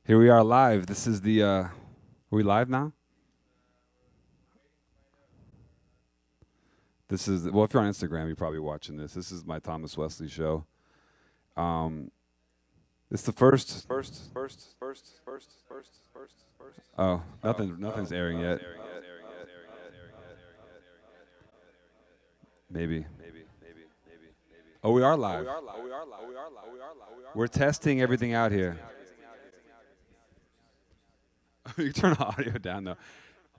Here we are live. This is the. Are we live now? This is well. If you're on Instagram, you're probably watching this. This is my Thomas Wesley show. Um, it's the first. Oh, nothing's airing yet. Maybe. Oh, we are live. We're testing everything out here. You turn the audio down though.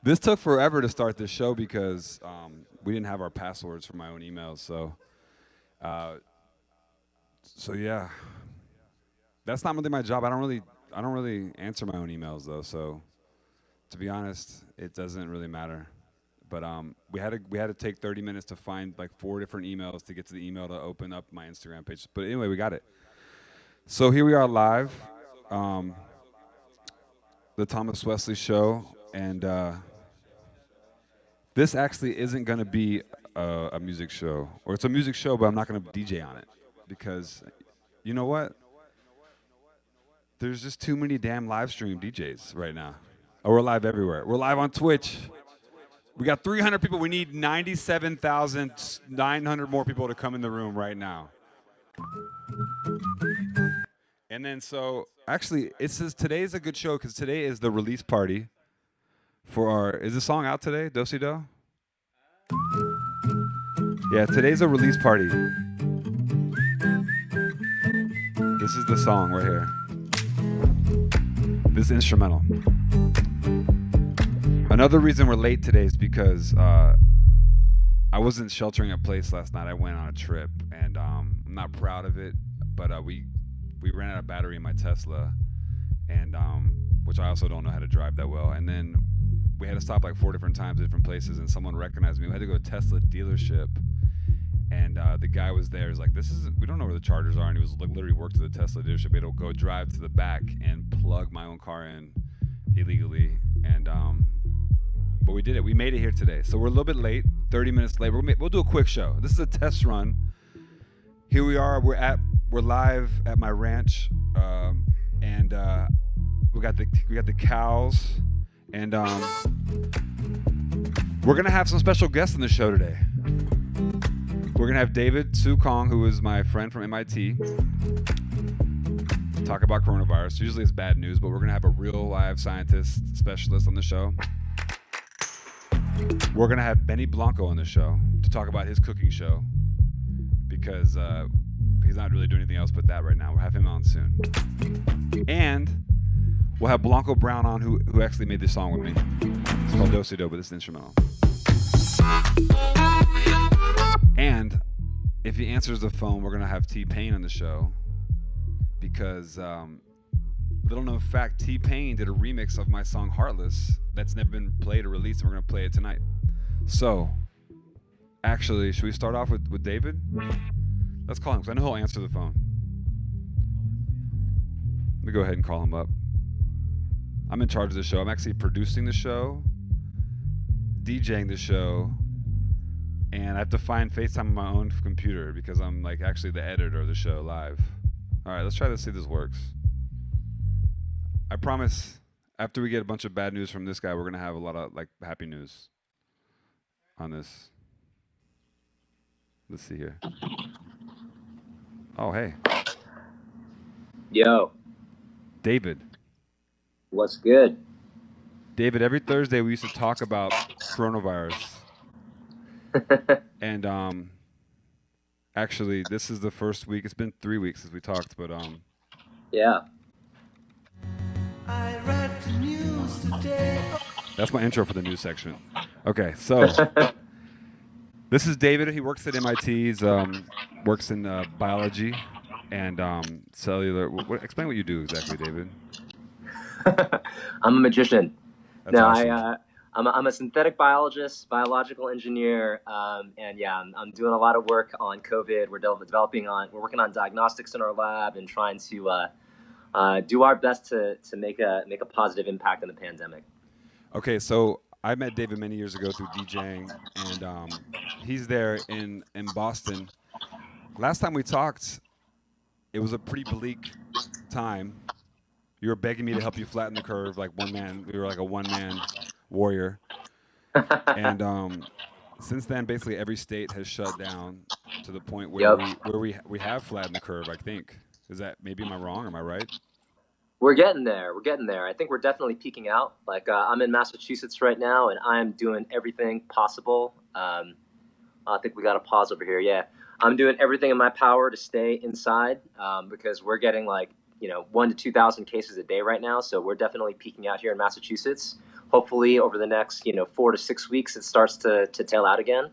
This took forever to start this show because we didn't have our passwords for my own emails. So yeah, that's not really my job. I don't really answer my own emails though. So to be honest, it doesn't really matter. But we had to take 30 minutes to find like 4 different emails to get to the email to open up my Instagram page. But anyway, we got it. So here we are live, the Thomas Wesley show, and this actually isn't going to be a music show, or it's a music show, but I'm not going to DJ on it because, you know what? There's just too many damn live stream DJs right now. Oh, we're live everywhere. We're live on Twitch. We got 300 people. We need 97,900 more people to come in the room right now. And then so, actually, it says today's a good show because today is the release party for our. Is the song out today, Do-Si Do? Yeah, today's a release party. This is the song right here. This instrumental. Another reason we're late today is because I wasn't sheltering in place last night. I went on a trip, and I'm not proud of it, but we ran out of battery in my Tesla, and which I also don't know how to drive that well. And then we had to stop like 4 different times at different places, and someone recognized me. We had to go to a Tesla dealership, and the guy was there. He's like, we don't know where the chargers are, and he was like, literally worked at the Tesla dealership. We had to go drive to the back and plug my own car in illegally, and but we did it. We made it here today. So we're a little bit late, 30 minutes late. We'll do a quick show. This is a test run. Here we are. We're live at my ranch, and we got the cows, and we're gonna have some special guests on the show today. We're gonna have David Su Kong, who is my friend from MIT, talk about coronavirus. Usually it's bad news, but we're gonna have a real live scientist specialist on the show. We're going to have Benny Blanco on the show to talk about his cooking show because he's not really doing anything else but that right now. We'll have him on soon. And we'll have Blanco Brown on who actually made this song with me. It's called Do-Si Do, but it's instrumental. And if he answers the phone, we're going to have T-Pain on the show because little known fact, T-Pain did a remix of my song Heartless that's never been played or released, and we're going to play it tonight. So, actually, should we start off with David? Let's call him, because I know he'll answer the phone. Let me go ahead and call him up. I'm in charge of the show. I'm actually producing the show, DJing the show, and I have to find FaceTime on my own computer because I'm like actually the editor of the show live. All right, let's try to see if this works. I promise, after we get a bunch of bad news from this guy, we're going to have a lot of like happy news on this. Let's see here. Oh, hey. Yo. David. What's good? David, every Thursday we used to talk about coronavirus. And actually, this is the first week. It's been 3 weeks since we talked, but yeah. I read the news today. That's my intro for the news section. Okay, so this is David. He works at MIT. He works in biology and cellular. Explain what you do exactly, David. I'm a magician. That's awesome. I'm a synthetic biologist, biological engineer, and yeah, I'm doing a lot of work on COVID. We're working on diagnostics in our lab and trying to do our best to make a positive impact on the pandemic. Okay, so I met David many years ago through DJing, and he's there in Boston. Last time we talked, it was a pretty bleak time, You were begging me to help you flatten the curve, like one man. We were like a one man warrior, and since then, basically every state has shut down to the point where Yep. we have flattened the curve. I think is that maybe am I wrong? Or am I right? We're getting there. We're getting there. I think we're definitely peaking out. Like I'm in Massachusetts right now, and I'm doing everything possible. I think we got a pause over here. Yeah, I'm doing everything in my power to stay inside because we're getting like 1 to 2,000 cases a day right now. So we're definitely peaking out here in Massachusetts. Hopefully, over the next 4 to 6 weeks, it starts to tail out again.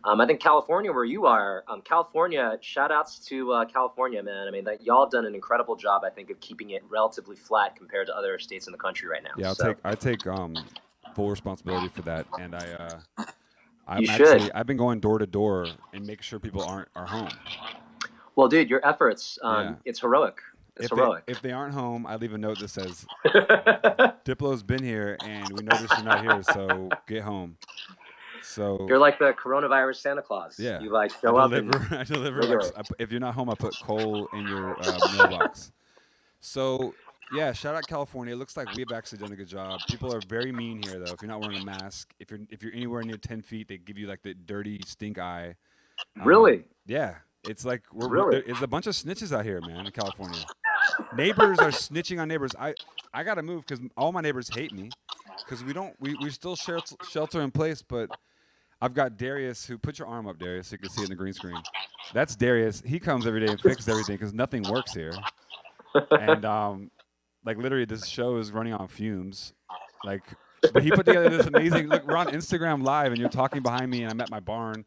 I think California, where you are, California. Shout outs to California, man. I mean, that y'all have done an incredible job. I think of keeping it relatively flat compared to other states in the country right now. Yeah, So I take full responsibility for that, and you should. I've been going door to door and making sure people are home. Well, dude, your efforts, Yeah, it's heroic. It's heroic. if they aren't home, I leave a note that says Diplo's been here, and we noticed you're not here, so get home. So You're like the coronavirus Santa Claus. yeah, You like I show up and deliver. I deliver. Like if you're not home, I put coal in your mailbox. So yeah, shout out California. It looks like we've actually done a good job. People are very mean here, though. If you're not wearing a mask, if you're anywhere near 10 feet, they give you like the dirty stink eye. really, Yeah, it's like really. there's a bunch of snitches out here, man, in California. Neighbors are snitching on neighbors. I gotta move because all my neighbors hate me because we still shelter in place, but I've got Darius who put your arm up, Darius, so you can see it in the green screen. That's Darius. He comes every day and fixes everything because nothing works here. And like literally, this show is running on fumes. Like, but he put together this amazing. Look, we're on Instagram Live, and you're talking behind me, and I'm at my barn.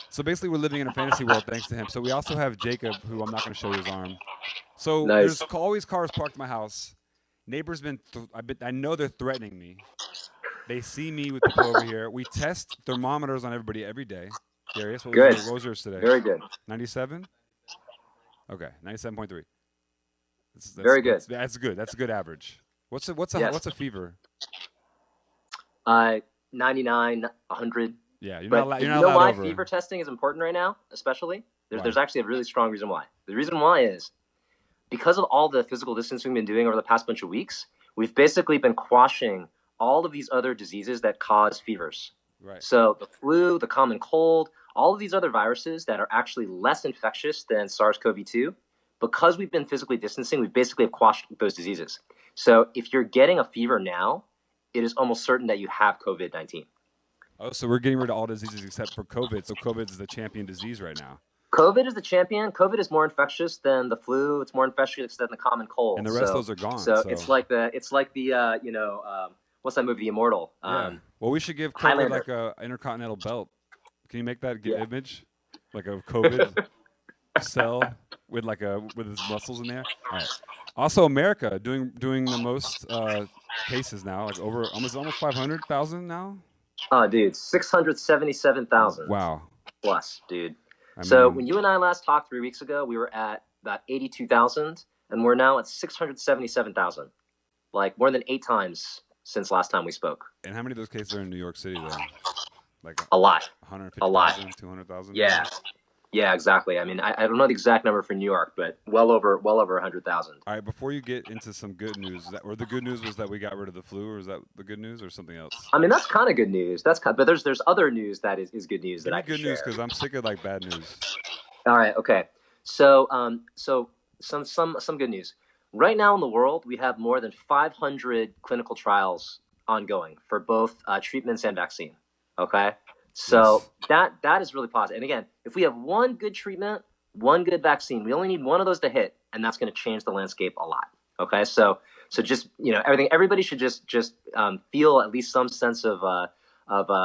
So basically, we're living in a fantasy world thanks to him. So we also have Jacob, who I'm not going to show you his arm. So Nice. there's always cars parked at my house. Neighbors I know they're threatening me. They see me with people over here. We test thermometers on everybody every day. Darius, Good. what was yours today? Very good. 97. Okay, 97.3. Very good. That's good. That's a good average. What's Yes. what's a fever? 99, 100. Yeah, you're But not you allowed know why over. fever testing is important right now, especially? Why? There's actually a really strong reason why. The reason why is because of all the physical distancing we've been doing over the past bunch of weeks, we've basically been quashing all of these other diseases that cause fevers. Right. So the flu, the common cold, all of these other viruses that are actually less infectious than SARS-CoV-2, because we've been physically distancing, we basically have quashed those diseases. So if you're getting a fever now, it is almost certain that you have COVID-19. Oh, so we're getting rid of all diseases except for COVID. So COVID is the champion disease right now. COVID is the champion. COVID is more infectious than the flu. It's more infectious than the common cold. And the rest of those are gone. So it's like the what's that movie, The Immortal? Yeah. Well, we should give COVID Highlander. like a intercontinental belt. Can you make that image? Like a COVID cell with with his muscles in there. All right. Also, America doing the most cases now, like over almost 500,000 now. Oh, dude, 677,000. Wow. Plus, dude. I So mean, when you and I last talked 3 weeks ago, we were at about 82,000, and we're now at 677,000. Like more than 8 times since last time we spoke. and how many of those cases are in New York City though? Like A lot. 150,000, 200,000. Yeah. Yeah, exactly. I mean, I don't know the exact number for New York, but well over 100,000. All right, before you get into some good news, the good news was that we got rid of the flu, or is that the good news, or something else? I mean, that's kind of good news. But there's other news that is good news. Give that me I can good news share. because I'm sick of like bad news. All right. Okay. So some good news. Right now in the world, we have more than 500 clinical trials ongoing for both treatments and vaccine. Okay. So that is really positive. And again, if we have one good treatment, one good vaccine, we only need one of those to hit, and that's going to change the landscape a lot. Okay. So just everybody should just feel at least some sense of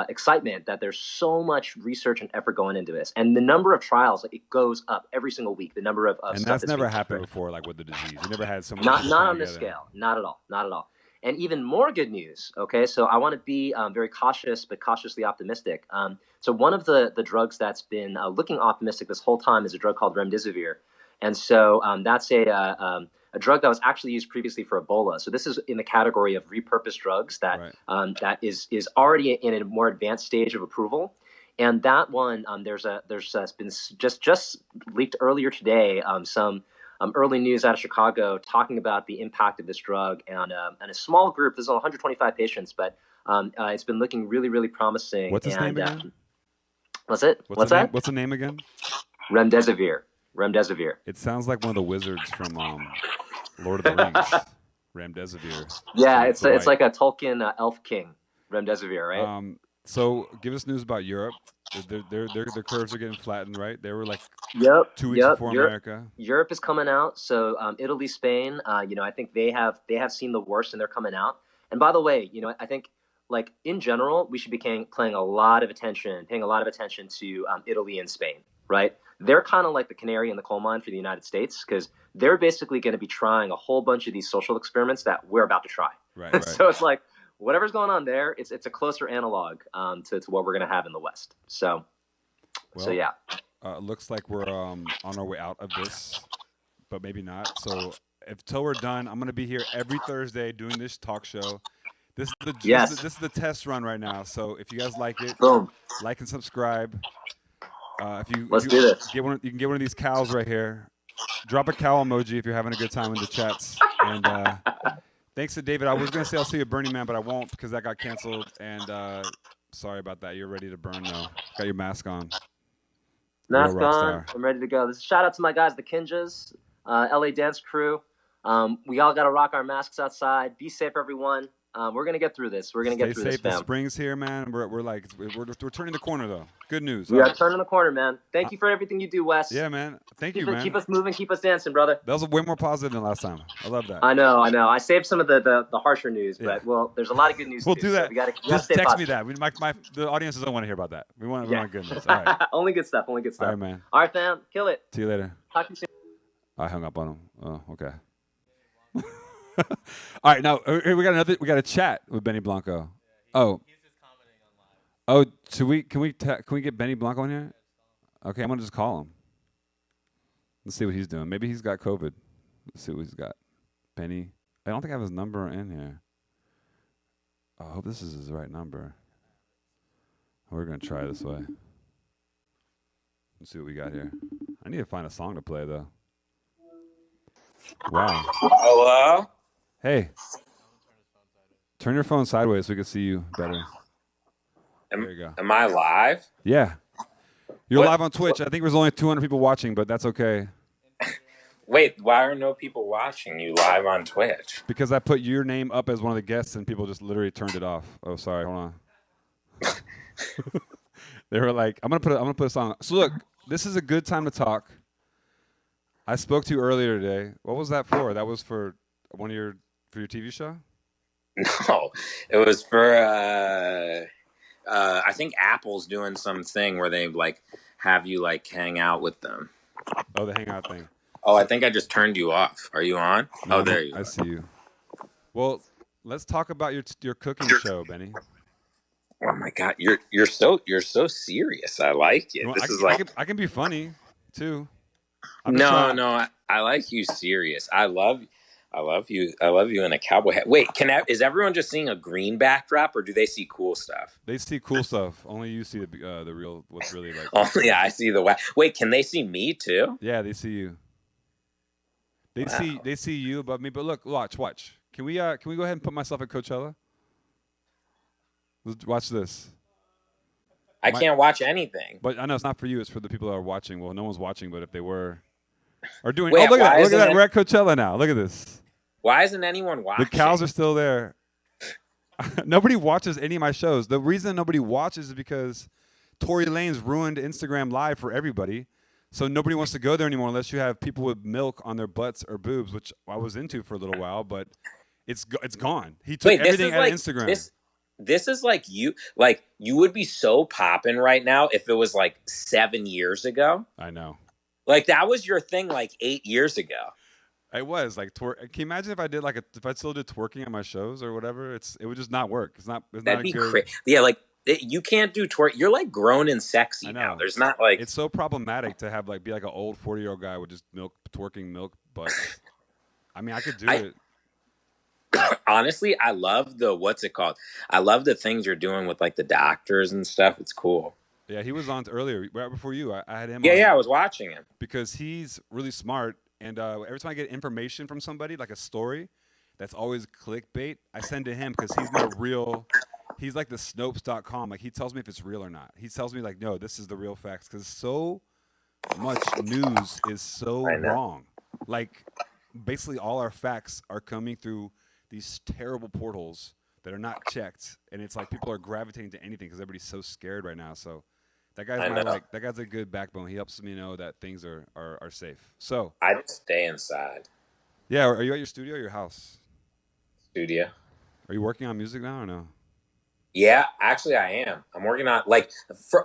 excitement that there's so much research and effort going into this, and the number of trials, it goes up every single week. The number of and stuff that's never happened before, like with the disease. You never had so many. Not on this scale. Not at all. And even more good news. Okay, so I want to be very cautious, but cautiously optimistic. So one of the drugs that's been looking optimistic this whole time is a drug called remdesivir, and so that's a drug that was actually used previously for Ebola. So this is in the category of repurposed drugs that that is already in a more advanced stage of approval. And that one, there's been just leaked earlier today some early news out of Chicago talking about the impact of this drug and a small group. There's 125 patients, but it's been looking really, really promising. What's his name again? What's it? What's the that? name? What's the name again? Remdesivir. Remdesivir. It sounds like one of the wizards from Lord of the Rings. Remdesivir. Yeah, it's like a Tolkien elf king. Remdesivir, right? So give us news about Europe. Their curves are getting flattened, right? They were like 2 weeks before America. Europe is coming out. So Italy, Spain, I think they have seen the worst and they're coming out. And by the way, I think like in general, we should be paying a lot of attention to Italy and Spain, right? They're kind of like the canary in the coal mine for the United States because they're basically going to be trying a whole bunch of these social experiments that we're about to try. Right. So it's like whatever's going on there, it's a closer analog to what we're going to have in the West. So yeah. Looks like we're on our way out of this, but maybe not. So until we're done, I'm going to be here every Thursday doing this talk show. This is the test run right now. So if you guys like it, boom, like and subscribe. Let's do this. You can get one of these cows right here. Drop a cow emoji if you're having a good time in the chats. And thanks to David. I was going to say I'll see you at Burning Man, but I won't because that got canceled. And sorry about that. You're ready to burn though. Got your mask on. Mask on. I'm ready to go. Shout out to my guys, the Kinjas, LA Dance Crew. We all got to rock our masks outside. Be safe, everyone. We're gonna get through this. We're gonna get through this, fam. The spring's here, man. We're turning the corner though. Good news. We are turning the corner, man. Thank you for everything you do, Wes. Yeah, man. Thank you, man. Keep us moving, keep us dancing, brother. That was way more positive than last time. I love that. I know. I saved some of the harsher news, but there's a lot of good news. We'll do that. So we gotta just stay text positive. me that. The audiences don't want to hear about that. We want good news. All right. Only good stuff. All right, man. All right, fam. Kill it. See you later. Talk to you soon. I hung up on him. Oh, okay. All right, now we got a chat with Benny Blanco. Oh, he's just commenting on live. Oh, can we get Benny Blanco in here? Okay, I'm gonna just call him. Let's see what he's doing. Maybe he's got COVID. Let's see what he's got. Benny, I don't think I have his number in here. I hope this is his right number. We're gonna try this way. Let's see what we got here. I need to find a song to play though. Wow. Hello? Hey. Turn your phone sideways so we can see you better. There you go. Am I live? Yeah. You're live on Twitch. I think there's only 200 people watching, but that's okay. Wait, why are no people watching you live on Twitch? Because I put your name up as one of the guests and people just literally turned it off. Oh, sorry. Hold on. They were like, I'm gonna put a song. So look, this is a good time to talk. I spoke to you earlier today. What was that for? That was for your TV show? No, it was for I think Apple's doing something where they like have you like hang out with them. Oh, the hangout thing. Oh, I think I just turned you off. Are you on? No, there you are. I see you. Well, let's talk about your cooking show, Benny. Oh my God, you're so serious. I like it. I can be funny too. No, I like you serious. I love you in a cowboy hat. Wait, is everyone just seeing a green backdrop, or do they see cool stuff? They see cool stuff. Only you see the real, what's really like. Only I see the Wait, can they see me too? Yeah, they see you. They see you above me. But look, watch. Can we go ahead and put myself at Coachella? Let's watch this. I can't watch anything. But I know it's not for you. It's for the people that are watching. Well, no one's watching, but if they were. Are doing. Wait, look at that! We're at Coachella now. Look at this. Why isn't anyone watching? The cows are still there. Nobody watches any of my shows. The reason nobody watches is because Tory Lanez ruined Instagram Live for everybody. So nobody wants to go there anymore unless you have people with milk on their butts or boobs, which I was into for a little while, but it's gone. He took everything out of Instagram. This is like you would be so popping right now if it was like 7 years ago. I know. Like that was your thing like 8 years ago. It was like Can you imagine if I did if I still did twerking on my shows or whatever? It would just not work. That'd be crazy. Yeah, like you can't do twerk. You're like grown and sexy now. There's not like it's so problematic to have be like an old 40-year-old guy with just twerking milk butts. I mean, I could do it. Honestly, I love what's it called? I love the things you're doing with like the doctors and stuff. It's cool. Yeah, he was on earlier, right before you. I had him on. Yeah, I was watching him. Because he's really smart, And every time I get information from somebody, like a story, that's always clickbait, I send to him because he's the real. He's like the Snopes.com. Like he tells me if it's real or not. He tells me like, no, this is the real facts because so much news is so I know. wrong. Like basically all our facts are coming through these terrible portals that are not checked, and it's like people are gravitating to anything because everybody's so scared right now. So that guy's I know. that guy's a good backbone. He helps me know that things are safe. So I just stay inside. yeah, are you at your studio or your house? Studio. Are you working on music now or no? Yeah, actually, I am. I'm working on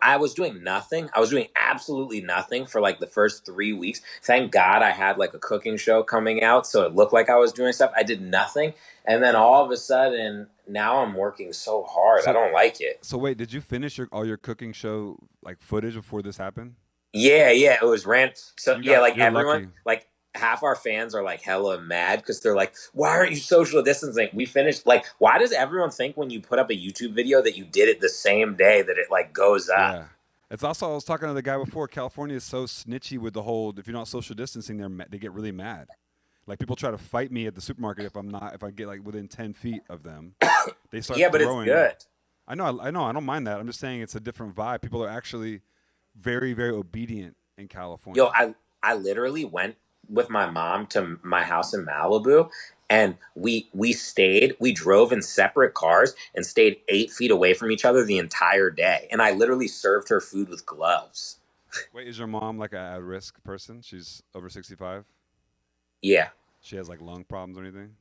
I was doing nothing. I was doing absolutely nothing for like the first 3 weeks. Thank God I had like a cooking show coming out, so it looked like I was doing stuff. I did nothing, and then all of a sudden, now I'm working so hard. I don't like it. So wait, did you finish all your cooking show like footage before this happened? Yeah, it was So yeah, like You're everyone, lucky. like half our fans are like hella mad because they're like, "Why aren't you social distancing?" We finished. Like, why does everyone think when you put up a YouTube video that you did it the same day that it like goes up? Yeah. It's also I was talking to the guy before. California is so snitchy with the whole. If you're not social distancing, they get really mad. Like people try to fight me at the supermarket if I get like within 10 feet of them. They start Yeah, but it's throwing. good. I know. I don't mind that. I'm just saying it's a different vibe. People are actually very very obedient in California. Yo, I literally went with my mom to my house in Malibu, and we drove in separate cars and stayed 8 feet away from each other the entire day. And I literally served her food with gloves. Wait, is your mom like a at risk person? She's over 65. Yeah. She has like lung problems or anything?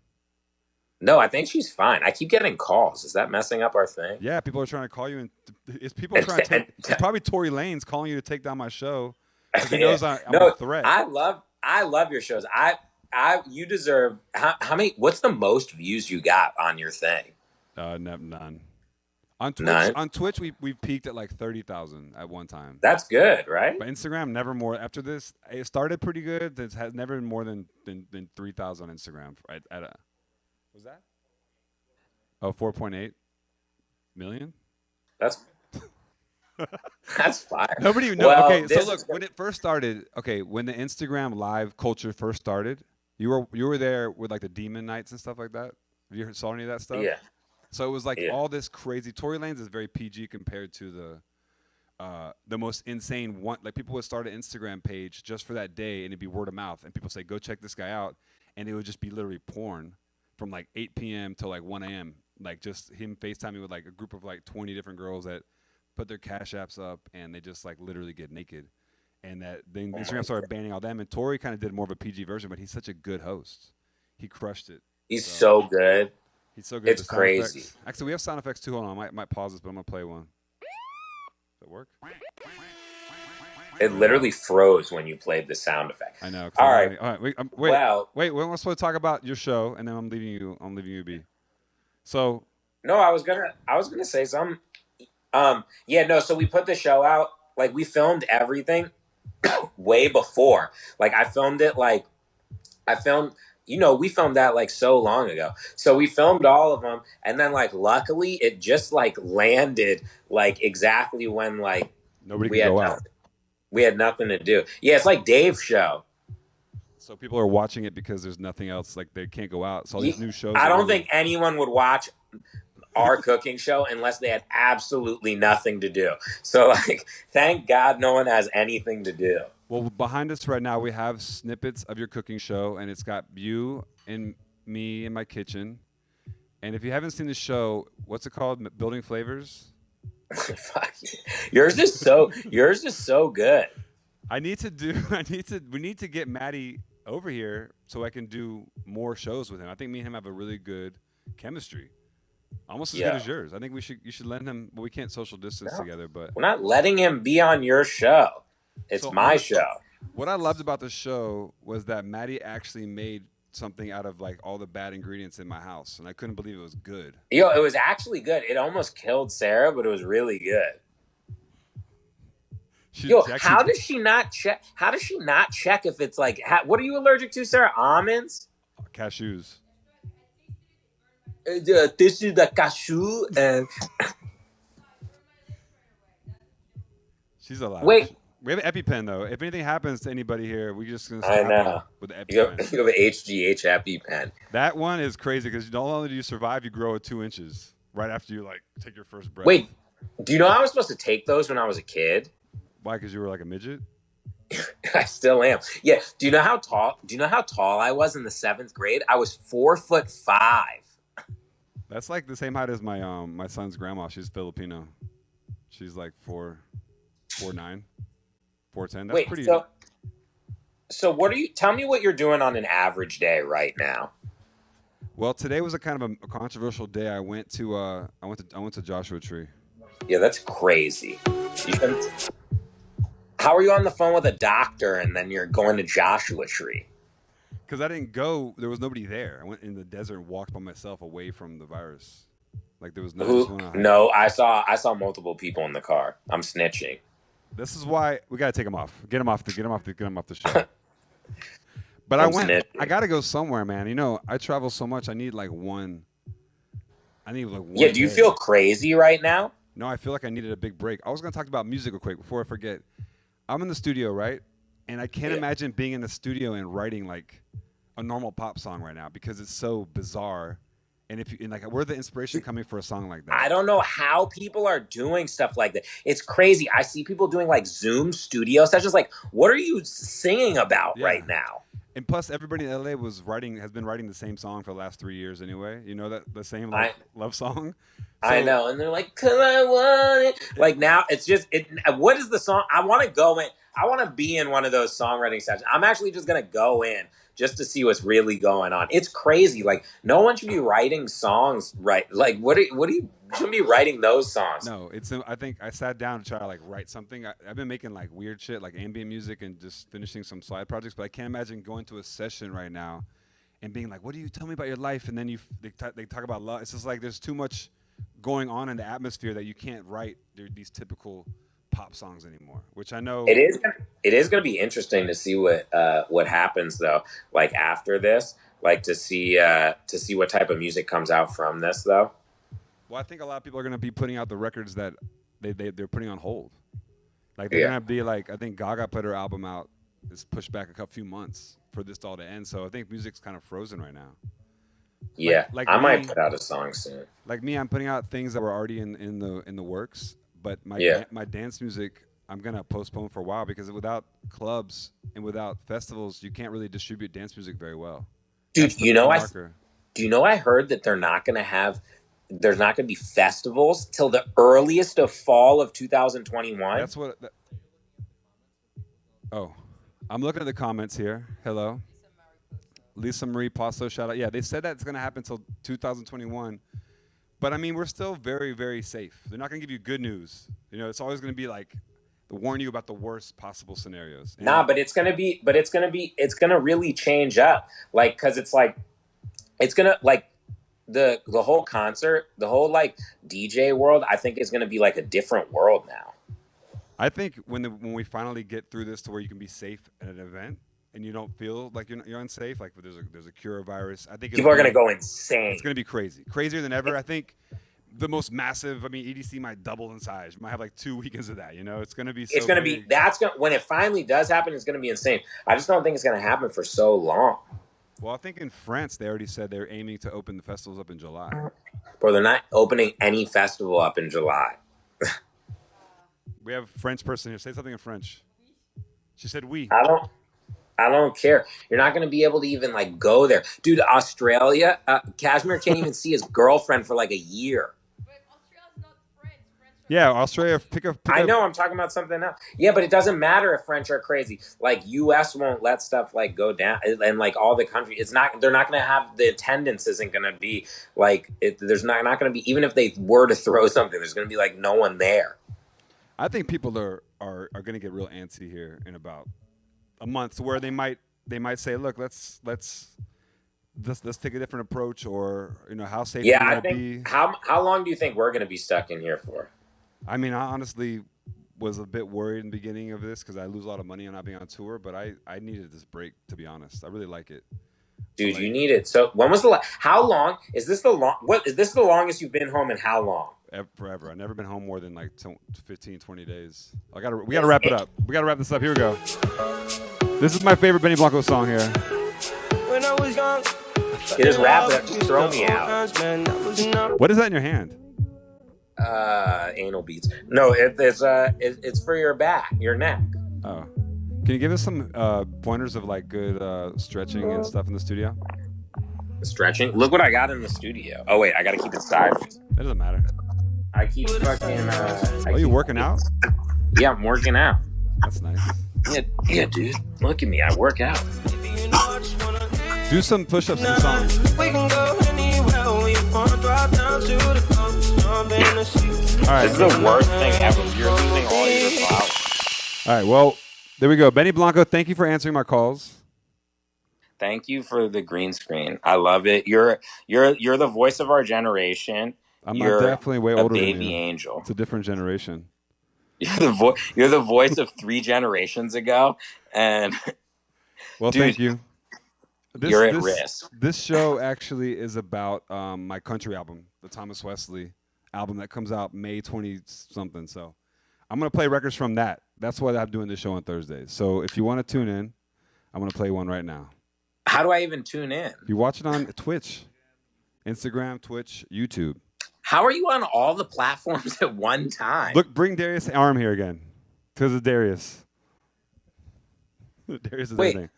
No, I think she's fine. I keep getting calls. Is that messing up our thing? Yeah, people are trying to call you, and it's people trying to take. It's probably Tory Lanez calling you to take down my show because he knows I'm a threat. I love your shows. You deserve how many? What's the most views you got on your thing? None. On Twitch, None? we've peaked at like 30,000 at one time. That's good, right? But Instagram never more. After this, it started pretty good. It has never been more than 3,000 on Instagram. At a was that? Oh, 4.8 million. That's fire. Nobody even knows. Well, Okay, so look, when it first started, when the Instagram live culture first started, you were there with like the Demon Nights and stuff like that. Have you saw any of that stuff? Yeah. So it was like all this crazy. Tory Lanez is very PG compared to the most insane one. Like people would start an Instagram page just for that day, and it'd be word of mouth, and people say, "Go check this guy out," and it would just be literally porn from like 8 p.m. till like 1 a.m. Like just him FaceTiming with like a group of like 20 different girls that put their cash apps up, and they just like literally get naked. And that then Instagram started banning all them, and Tory kind of did more of a PG version, but he's such a good host. He crushed it. He's so good. He's so good. It's crazy. Effects. Actually, we have sound effects too. Hold on, I might pause this, but I'm gonna play one. Does that work? It literally froze when you played the sound effect. I know. All right. Wait. Well, wait. We're supposed to talk about your show, and then I'm leaving you be. So. No, I was gonna say something. Yeah. No. So we put the show out. Like we filmed everything way before. Like I filmed it. We filmed that like so long ago. So we filmed all of them, and then like luckily it just like landed like exactly when like nobody could go out. We had nothing to do. Yeah, it's like Dave's show. So people are watching it because there's nothing else. Like they can't go out. So all these new shows. I don't think anyone would watch our cooking show unless they had absolutely nothing to do. So like, thank God no one has anything to do. Well, behind us right now, we have snippets of your cooking show, and it's got you and me in my kitchen. And if you haven't seen the show, what's it called? Building Flavors? Fuck you. Yours is so good. We need to get Maddie over here so I can do more shows with him. I think me and him have a really good chemistry. Almost as good as yours. I think you should let him. Well, we can't social distance together, but we're not letting him be on your show. It's my show. What I loved about the show was that Maddie actually made something out of like all the bad ingredients in my house, and I couldn't believe it was good. Yo, it was actually good. It almost killed Sarah, but it was really good. How does she not check? How does she not check if it's like? What are you allergic to, Sarah? Almonds? Cashews. This is the cashew, and she's alive. Wait, We have an EpiPen though. If anything happens to anybody here, we're just gonna I strap know. them with the You have, EpiPen. you have an HGH EpiPen. That one is crazy because not only do you survive, you grow at 2 inches right after you like take your first breath. Wait, do you know I was supposed to take those when I was a kid? Why? Because you were like a midget. I still am. Yeah. Do you know how tall? Do you know how tall I was in the 7th grade? I was 4'5". That's like the same height as my son's grandma. She's Filipino. She's like 4'9", 4'10". That's Wait. pretty. So what are you? Tell me what you're doing on an average day right now. Well, today was a kind of a controversial day. I went to Joshua Tree. Yeah, that's crazy. You shouldn't. How are you on the phone with a doctor and then you're going to Joshua Tree? Because I didn't go. There was nobody there. I went in the desert and walked by myself away from the virus. Like there was no. I just went on a hike. No, I saw multiple people in the car. I'm snitching. This is why we gotta take him off. Get him off the show. But I went. Snitching. I gotta go somewhere, man. You know, I travel so much. I need like one. Yeah. Do you feel crazy right now? No, I feel like I needed a big break. I was gonna talk about music real quick before I forget. I'm in the studio, right? And I can't imagine being in the studio and writing like a normal pop song right now because it's so bizarre. And where's the inspiration coming for a song like that? I don't know how people are doing stuff like that. It's crazy. I see people doing like Zoom studio sessions. Like, what are you singing about right now? And plus, everybody in LA has been writing the same song for the last 3 years anyway. You know that the same love song. So, I know, and they're like, "Cause I want it." Like now, it's just it. What is the song? I want to go in. I want to be in one of those songwriting sessions. I'm actually just gonna go in just to see what's really going on. It's crazy. Like no one should be writing songs, right? Like what are you shouldn't be writing those songs? No, I think I sat down to try to like write something. I've been making like weird shit, like ambient music, and just finishing some side projects. But I can't imagine going to a session right now and being like, "What do you tell me about your life?" And then they talk about love. It's just like there's too much going on in the atmosphere that you can't write these typical pop songs anymore, which I know it is going to be interesting to see what happens though, like after this, like to see what type of music comes out from this though. Well, I think a lot of people are going to be putting out the records that they're putting on hold. Like they're going to be like, I think Gaga put her album out, it's pushed back a few months for this all to end. So I think music's kind of frozen right now. Yeah, like I might put out a song soon. Like me, I'm putting out things that were already in the works, but my dance music I'm gonna postpone for a while because without clubs and without festivals, you can't really distribute dance music very well. Dude, do you know I heard that there's not gonna be festivals till the earliest of fall of 2021. That's what. Oh, I'm looking at the comments here. Hello. Lisa Marie Passo, shout out. Yeah, they said that's going to happen until 2021. But, I mean, we're still very, very safe. They're not going to give you good news. You know, it's always going to be like warn you about the worst possible scenarios. And it's going to really change up. Like, because it's going to, like, the whole concert, the whole, like, DJ world, I think is going to be, like, a different world now. I think when we finally get through this to where you can be safe at an event, and you don't feel like you're unsafe, like there's a cure virus. I think people are going to go insane. It's going to be crazy, crazier than ever. I think the most massive. I mean, EDC might double in size. You might have like 2 weekends of that. You know, it's going to be. It's going to be. When it finally does happen, it's going to be insane. I just don't think it's going to happen for so long. Well, I think in France they already said they're aiming to open the festivals up in July. Bro, they're not opening any festival up in July. We have a French person here. Say something in French. She said "oui." I don't care. You're not going to be able to even like go there. Dude, Australia, Kashmir can't even see his girlfriend for like a year. But Australia's not French. Yeah, Australia, I know, I'm talking about something else. Yeah, but it doesn't matter if French are crazy. Like, U.S. won't let stuff like go down. And like all the countries, they're not going to have, the attendance isn't going to be like, there's not going to be, even if they were to throw something, there's going to be like no one there. I think people are going to get real antsy here in about a month, where they might say, look, let's take a different approach, or you know, how safe I think be. How long do you think we're going to be stuck in here for? I mean, I honestly was a bit worried in the beginning of this because I lose a lot of money on not being on tour, but I needed this break, to be honest. I really like it. Dude, you need it. So when was how long is this the longest you've been home, and how long? forever. I've never been home more than like 15, 20 days. We gotta wrap it up. We gotta wrap this up. Here we go. This is my favorite Benny Blanco song here. When I was young, You just wrap it up. Just throw me out. What is that in your hand? Anal beads. No, it's for your back, your neck. Oh. Can you give us some pointers of like good stretching and stuff in the studio? Stretching. Look what I got in the studio. Oh wait, I gotta keep it sideways. That doesn't matter. I keep fucking. You working out? Yeah, I'm working out. That's nice. Yeah, dude. Look at me. I work out. Do some push-ups in the song. All right. This is the worst thing ever. You're losing all your flowers. All right. Well, there we go. Benny Blanco, thank you for answering my calls. Thank you for the green screen. I love it. You're the voice of our generation. You're definitely way older than you. Baby angel. It's a different generation. You're the voice of 3 generations ago, and well, dude, thank you. You're at risk. This show actually is about my country album, the Thomas Wesley album that comes out May 20-something. So I'm going to play records from that. That's why I'm doing this show on Thursdays. So if you want to tune in, I'm going to play one right now. How do I even tune in? You watch it on Twitch, Instagram, Twitch, YouTube. How are you on all the platforms at one time? Look, bring Darius' arm here again. Because of Darius. Darius is everything.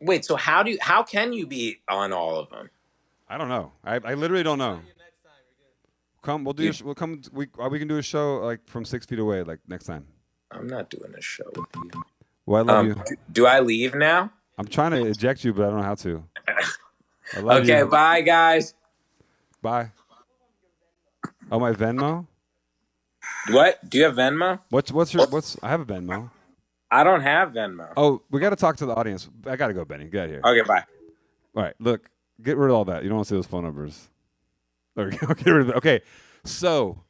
Wait, so how can you be on all of them? I don't know. I literally don't know. Come, we'll do. We can do a show like from 6 feet away, like next time. I'm not doing a show with you. Well, I love you. Do I leave now? I'm trying to eject you, but I don't know how to. I love you. Okay, bye guys. Bye. Oh, my Venmo? What? Do you have Venmo? I have a Venmo. I don't have Venmo. Oh, we got to talk to the audience. I got to go, Benny. Get out of here. Okay, bye. All right, look, get rid of all that. You don't want to see those phone numbers. There we go. Get rid of it. Okay, so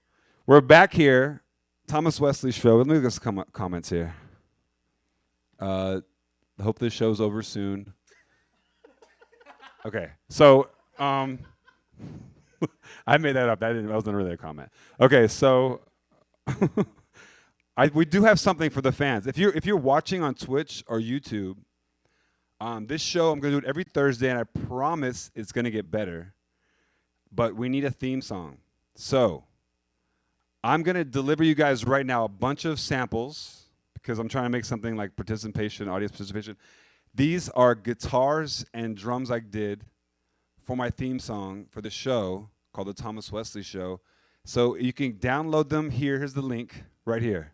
we're back here. Thomas Wesley show. Let me get some comments here. Hope this show's over soon. Okay, so I made that up. That wasn't really a comment. Okay, so we do have something for the fans. If you're watching on Twitch or YouTube, this show I'm going to do it every Thursday, and I promise it's going to get better. But we need a theme song. So I'm going to deliver you guys right now a bunch of samples because I'm trying to make something like audience participation. These are guitars and drums I did for my theme song for the show called The Thomas Wesley Show. So you can download them here. Here's the link right here.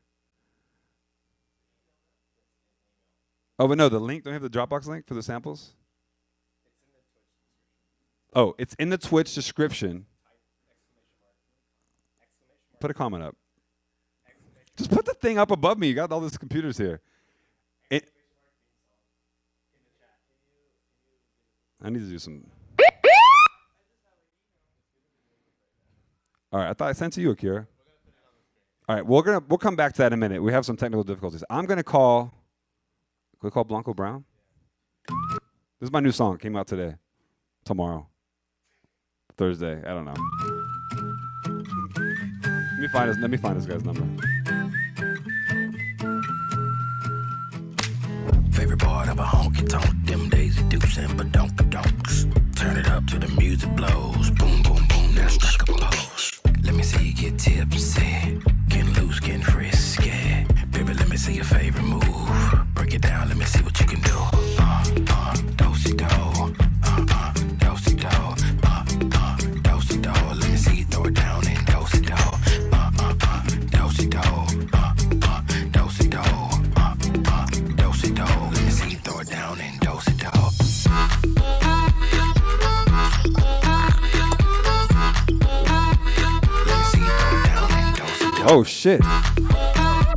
Oh, but no, the link, don't you have the Dropbox link for the samples? Oh, it's in the Twitch description. Put a comment up. Just put the thing up above me. You got all these computers here. I need to do some. All right, I thought I sent to you, Akira. All right, we'll come back to that in a minute. We have some technical difficulties. I'm gonna call. Can we call Blanco Brown? This is my new song. Came out today. Tomorrow. Thursday. I don't know. Let me find this guy's number. Favorite part of a honky tonk, them days it dupes and badonk-donks. Turn it up till the music blows. Boom, boom, boom, now strike a pose. Let me see you get tipsy. Getting loose, getting frisky. Baby, let me see your favorite move. Break it down, let me see what you can do. Do-si-do. Do-si-do. Do-si-do. Let me see you throw it down and do-si-do. Do-si-do. Do-si-do. Do-si-do. Let me see you throw it down and do-si-do. Oh, shit.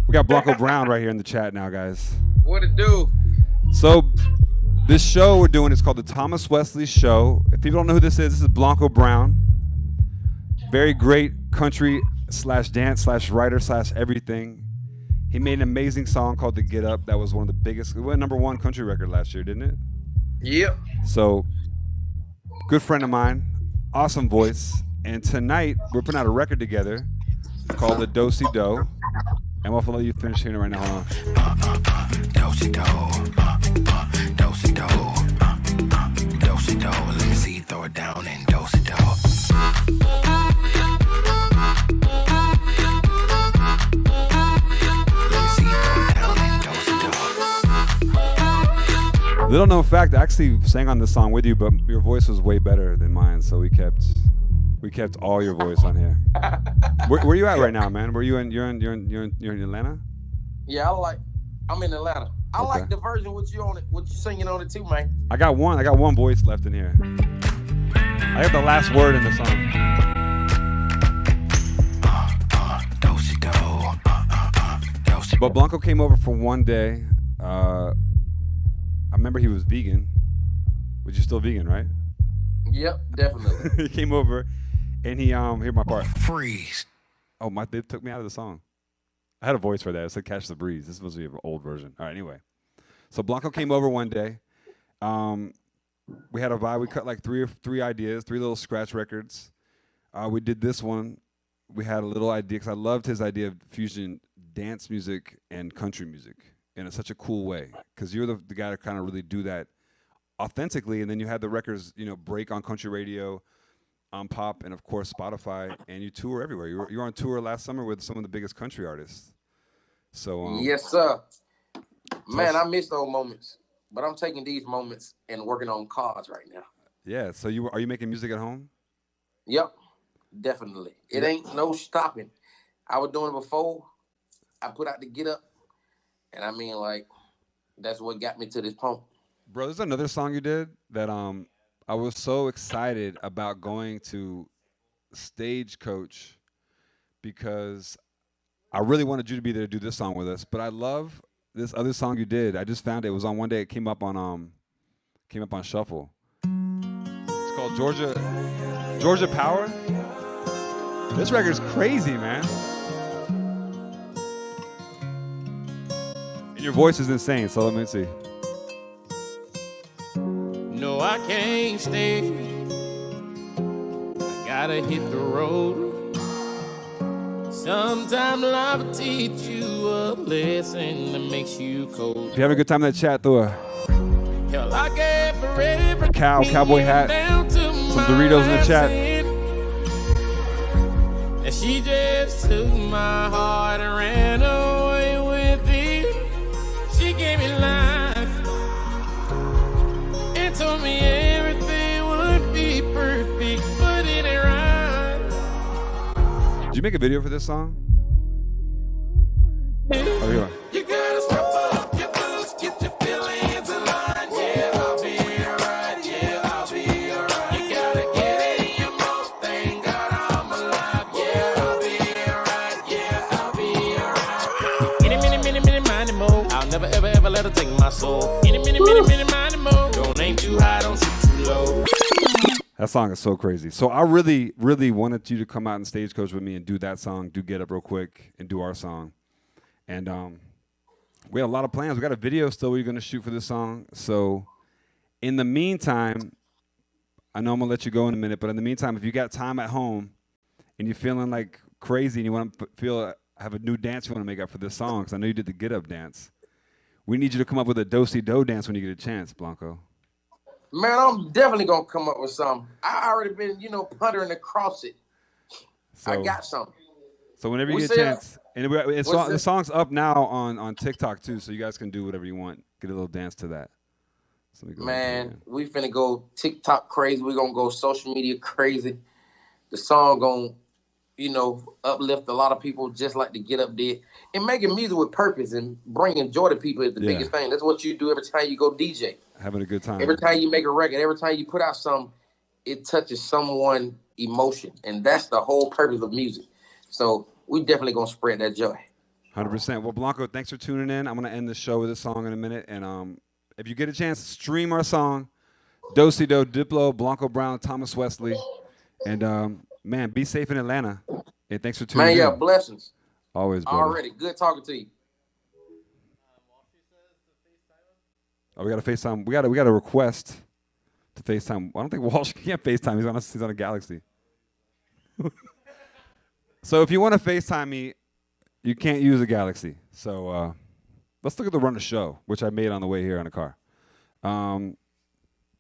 We got Blanco Brown right here in the chat now, guys. What it do? So, this show we're doing is called The Thomas Wesley Show. If people don't know who this is Blanco Brown. Very great country / dance / writer / everything. He made an amazing song called The Get Up. That was one of the biggest, it went #1 country record last year, didn't it? Yep. So, good friend of mine, awesome voice. And tonight, we're putting out a record together. called the Do Si Do. And we'll let you finish hearing it right now. Hold on. Do-si-do, do-si-do, do-si-do. Let me see you throw it down and do-si-do. Let me see you throw it down and do-si-do. Little known fact, I actually sang on this song with you, but your voice was way better than mine, so we kept all your voice on here. Where you at right now, man? You're in Atlanta? Yeah, I'm in Atlanta. I Okay. like the version with you on it, with you singing on it too, man. I got one voice left in here. I got the last word in the song. But Blanco came over for one day. I remember he was vegan. But you're still vegan, right? Yep, definitely. He came over and he here's my part. Freeze. Oh, they took me out of the song. I had a voice for that. It said Catch the Breeze. This is supposed to be an old version. All right, anyway. So Blanco came over one day. We had a vibe. We cut like three ideas, 3 little scratch records. We did this one. We had a little idea because I loved his idea of fusion dance music and country music in such a cool way. Because you're the guy to kind of really do that authentically. And then you had the records, break on country radio, on pop, and of course Spotify, and you tour everywhere. You were on tour last summer with some of the biggest country artists. So Yes, sir. Man, I miss those moments, but I'm taking these moments and working on cards right now. yeah. So are you making music at home? Yep, definitely. It ain't no stopping. I was doing it before. I put out the Get Up, and I mean, like, that's what got me to this point. Bro, there's another song you did that I was so excited about going to Stagecoach because I really wanted you to be there to do this song with us. But I love this other song you did. I just found it was on one day. It came up on Shuffle. It's called Georgia Power. This record's crazy, man. And your voice is insane. So let me see. No, I can't stay. I gotta hit the road. Sometime life will teach you a lesson that makes you cold. If you have a good time in that chat, throw a Hell, I get ready for cowboy hat, some Doritos in the chat. And she just took my heart and ran away with it. She gave me life and told me everything would be perfect, but it ain't right. Did you make a video for this song? Oh, here you are. You gotta step up your boots, get your feelings aligned. Yeah, I'll be alright. Yeah, I'll be alright. You gotta get in your mouth, thank God I'm alive. Yeah, I'll be alright. Yeah, I'll be alright. Any minute, mo. I'll never ever let her take my soul. Any minute, mo. Don't aim too high, don't shoot too low. That song is so crazy. So I really, really wanted you to come out and Stagecoach with me and do that song, do Get Up real quick, and do our song. And we had a lot of plans. We got a video still we're going to shoot for this song. So in the meantime, I know I'm going to let you go in a minute, but in the meantime, if you got time at home and you're feeling like crazy and you want to have a new dance you want to make up for this song, because I know you did the Get Up dance, we need you to come up with a Do-Si-Do dance when you get a chance, Blanco. Man, I'm definitely gonna come up with something. I already been, pondering across it. So, I got something. So whenever you get a chance, and the song's up now on TikTok too, so you guys can do whatever you want. Get a little dance to that. So Man, we finna go TikTok crazy. We gonna go social media crazy. The song gonna, uplift a lot of people just like the Get Up did. And making music with purpose and bringing joy to people is the biggest thing. That's what you do every time you go DJ. Having a good time. Every time you make a record, every time you put out something, it touches someone's emotion. And that's the whole purpose of music. So we definitely gonna spread that joy. 100%. Well, Blanco, thanks for tuning in. I'm gonna end the show with this song in a minute. And if you get a chance, stream our song, Do-Si-Do, Diplo, Blanco Brown, Thomas Wesley. And man, be safe in Atlanta. And thanks for tuning in. Man, yeah, blessings. Always, brother. Already. Good talking to you. Oh, we got a FaceTime. We got a request to FaceTime. I don't think Walsh can't FaceTime. He's on a Galaxy. So if you want to FaceTime me, you can't use a Galaxy. So let's look at the run of show, which I made on the way here in the car.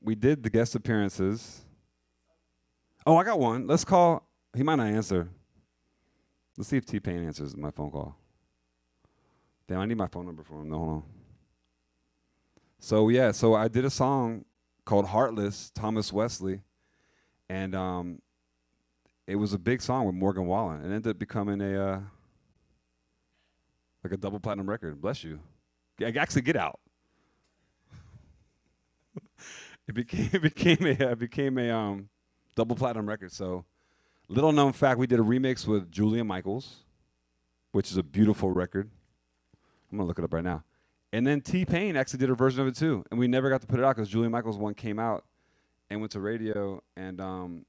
We did the guest appearances. Oh, I got one. Let's call. He might not answer. Let's see if T-Pain answers my phone call. Damn, I need my phone number for him. No, hold on. So yeah, so I did a song called "Heartless," Thomas Wesley, and it was a big song with Morgan Wallen. It ended up becoming a like a double platinum record. Bless you. Actually, get out. It became a double platinum record. So, little known fact, we did a remix with Julia Michaels, which is a beautiful record. I'm gonna look it up right now. And then T-Pain actually did a version of it too, and we never got to put it out because Julia Michaels one came out and went to radio, and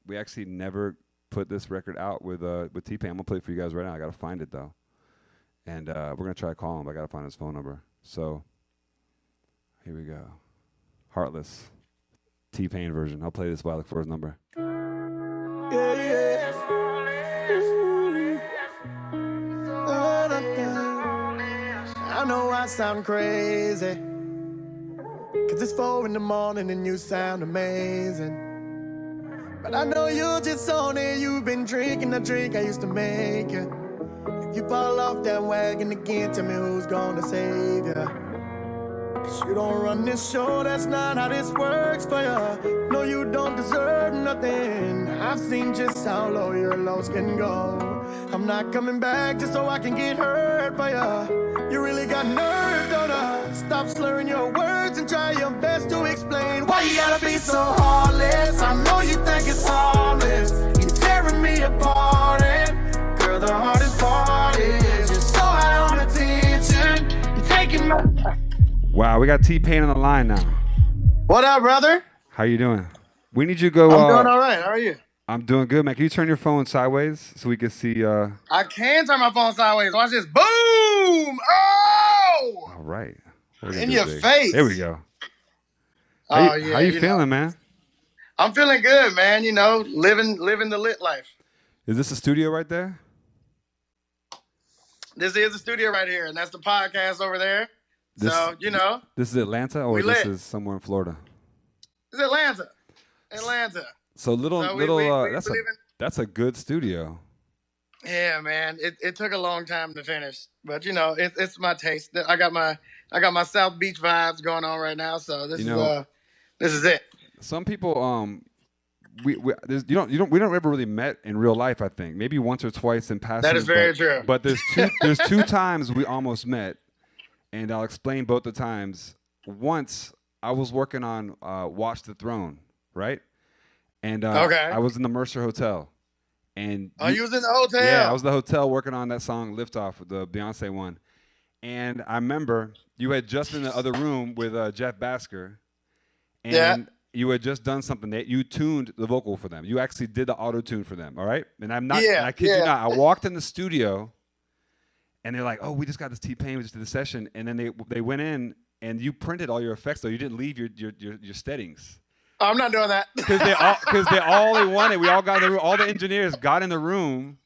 we actually never put this record out with T-Pain. I'm gonna play it for you guys right now. I gotta find it though, and we're gonna try to call him. But I gotta find his phone number. So here we go. Heartless, T-Pain version. I'll play this while I look for his number. I know I sound crazy, 'cause it's 4 in the morning and you sound amazing. But I know you're just on it, you've been drinking the drink I used to make you. If you fall off that wagon again, tell me who's gonna save you. 'Cause you don't run this show, that's not how this works for you. No, you don't deserve nothing. I've seen just how low your lows can go. I'm not coming back just so I can get hurt by you. You really got nerve, don't you? Stop slurring your words and try your best to explain why you gotta be so heartless. I know you think it's harmless. You're tearing me apart, and girl, the hardest part is you're so high on attention. You're taking my... Wow, we got T-Pain on the line now. What up, brother? How you doing? We need you to go. I'm doing all right. How are you? I'm doing good, man. Can you turn your phone sideways so we can see? I can turn my phone sideways. Watch this. Boom! Oh! All right. In your face. There we go. Oh, yeah. How you feeling, man? I'm feeling good, man. You know, living the lit life. Is this a studio right there? This is the studio right here, and that's the podcast over there. So, you know. This is Atlanta, or this is somewhere in Florida? It's Atlanta. Atlanta. So that's a good studio. Yeah, man. It took a long time to finish, but you know, it's my taste. I got my South Beach vibes going on right now, so this is it. Some people we don't ever really met in real life. I think maybe once or twice in passing. That is very true. But there's two times we almost met, and I'll explain both the times. Once I was working on Watch the Throne, right? And I was in the Mercer Hotel. And you was in the hotel? Yeah, I was in the hotel working on that song Liftoff, the Beyonce one. And I remember you had just been in the other room with Jeff Basker. And you had just done something that you tuned the vocal for them. You actually did the auto-tune for them, all right? And I'm not, and I kid you not, I walked in the studio and they're like, oh, we just got this T-Pain, we just did the session. And then they went in and you printed all your effects, though. You didn't leave your steadings. I'm not doing that. Because they wanted, we all got in the room, all the engineers got in the room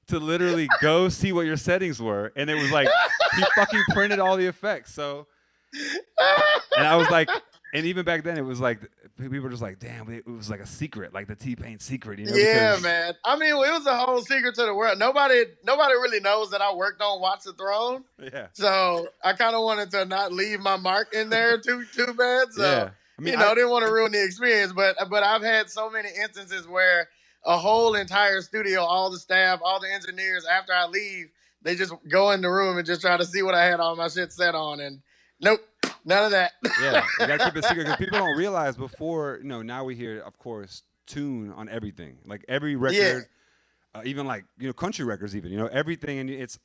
to literally go see what your settings were. And it was like, he fucking printed all the effects. So, and I was like, and even back then it was like, people were just like, damn, it was like a secret, like the T-Pain secret. You know, yeah, man. I mean, it was a whole secret to the world. Nobody really knows that I worked on Watch the Throne. Yeah. So I kind of wanted to not leave my mark in there too bad. So. Yeah. I mean, I didn't want to ruin the experience, but I've had so many instances where a whole entire studio, all the staff, all the engineers, after I leave, they just go in the room and just try to see what I had all my shit set on, and nope, none of that. Yeah, you gotta keep it secret because people don't realize before. Now we hear, of course, tune on everything, like every record, even like country records, even everything, and it's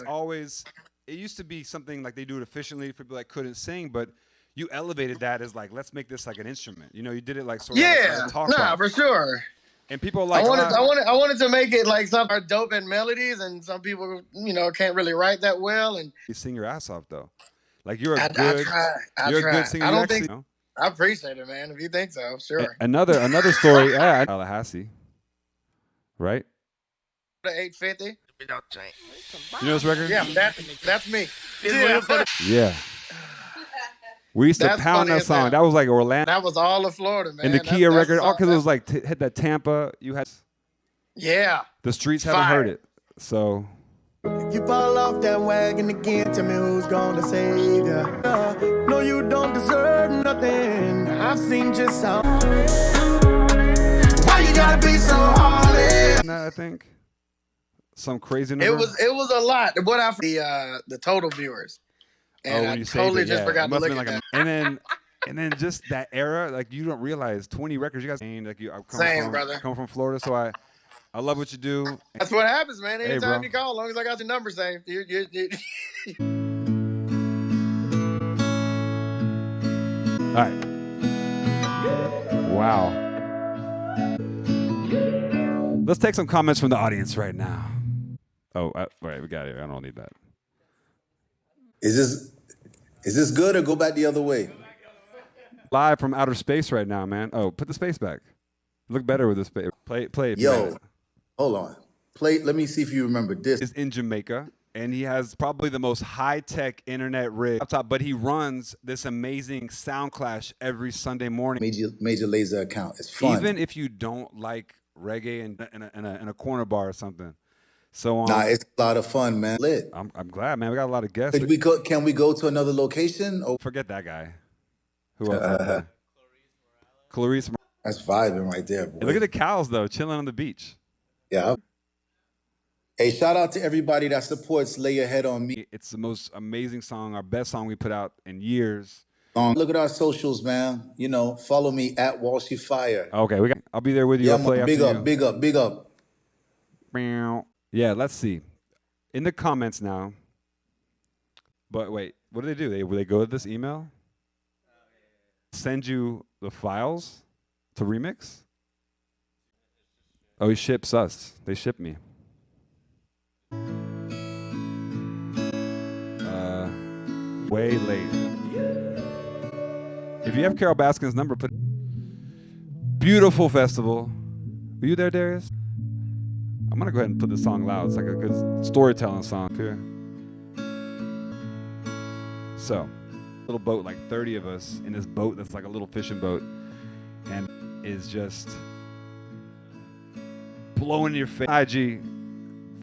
always. It used to be something like they do it efficiently for people that couldn't sing, but you elevated that as like, let's make this like an instrument. You did it like sort of like a talk box. For sure. And people are like, I wanted to make it like some are dope in melodies, and some people can't really write that well. And you sing your ass off though, like you're a good singer. I don't think. I appreciate it, man. If you think so, sure. Another story. Tallahassee, right? The 850. You know this record? Yeah, that's me. Yeah. We used to That's pound funny that as song. hell. That was like Orlando. That was all of Florida, man. And the That's Kia the record, all song. because it was like hit that Tampa. You had Yeah. the streets haven't Fire. heard it, so If you fall off that wagon again, tell me who's gonna save ya. No, you don't deserve nothing. I've seen just how. Why you gotta be so hard? that I think some crazy number. It was a lot. What I the total viewers. And when I you saved totally it, just yeah. forgot It to must look have at been that. and then just that era, like you don't realize 20 records. You guys, like you, I Same, brother. come from Florida, so I love what you do. That's what happens, man. Hey, Anytime bro. you call, as long as I got your number saved. All right. Wow. Let's take some comments from the audience right now. Oh, all right, we got it. I don't need that. Is this good or go back the other way? Live from outer space right now, man. Oh, put the space back. Look better with the space. Play it. if you got Yo, it. hold on. Play. Let me see if you remember this. Is in Jamaica, and he has probably the most high-tech internet rig laptop, but he runs this amazing sound clash every Sunday morning. Major Lazer account. It's fun. Even if you don't like reggae in a corner bar or something. So Nah, it's a lot of fun, man. Lit. I'm glad, man. We got a lot of guests. Can we go to another location? Or Forget that guy. Who else out there? Clarice. that's vibing right there, boy. Hey, look at the cows though, chilling on the beach. Yeah. Hey, shout out to everybody that supports Lay Your Head on Me. It's the most amazing song, our best song we put out in years. Look at our socials, man. You know, follow me at Walshy Fire. Okay, I'll be there with you. Yeah, I'll play big after up, you. big up, big up. Meow. Yeah, let's see. In the comments now. But wait, what do? Will they go to this email? Send you the files to remix? Oh, he ships us. They ship me. Way late. If you have Carol Baskin's number, put beautiful festival. Were you there, Darius? I'm gonna go ahead and put the song loud. It's like a good storytelling song here. So, little boat, like 30 of us in this boat that's like a little fishing boat, and is just blowing in your face. IG,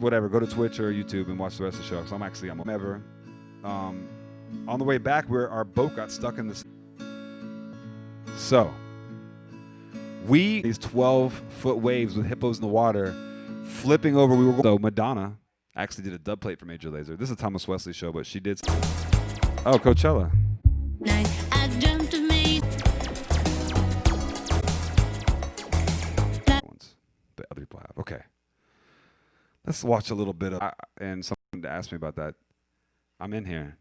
whatever. Go to Twitch or YouTube and watch the rest of the show. So I'm ever. On the way back, our boat got stuck in the. So, these 12-foot waves with hippos in the water, flipping over. So Madonna actually did a dub plate for Major Lazer. This is a Thomas Wesley show, but she did. Oh, Coachella. I dreamt of me. But other people have. Okay. Let's watch a little bit of. And someone asked me about that. I'm in here.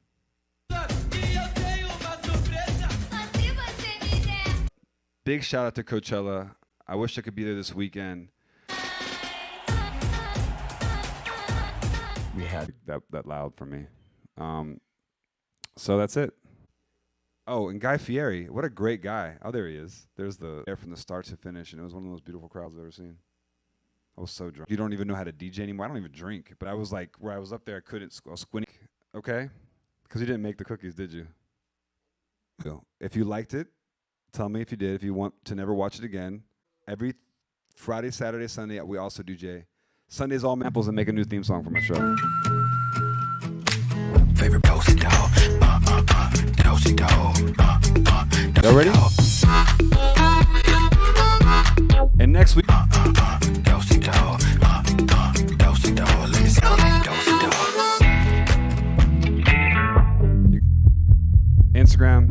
Big shout out to Coachella. I wish I could be there this weekend. We had that loud for me. So that's it. Oh, and Guy Fieri, what a great guy. Oh, there he is. There's the air from the start to finish, and it was one of the most beautiful crowds I've ever seen. I was so drunk. You don't even know how to DJ anymore. I don't even drink, but I was like, where I was up there, I was squinting. Okay? Because you didn't make the cookies, did you? So, if you liked it, tell me if you did. If you want to never watch it again, every Friday, Saturday, Sunday, we also DJ. Sundays, all samples and make a new theme song for my show. Favorite posted dog. Dosey dog. Y'all ready? And next week. Dosey dog. Dosey dog. Let me see. Dosey dog. Instagram.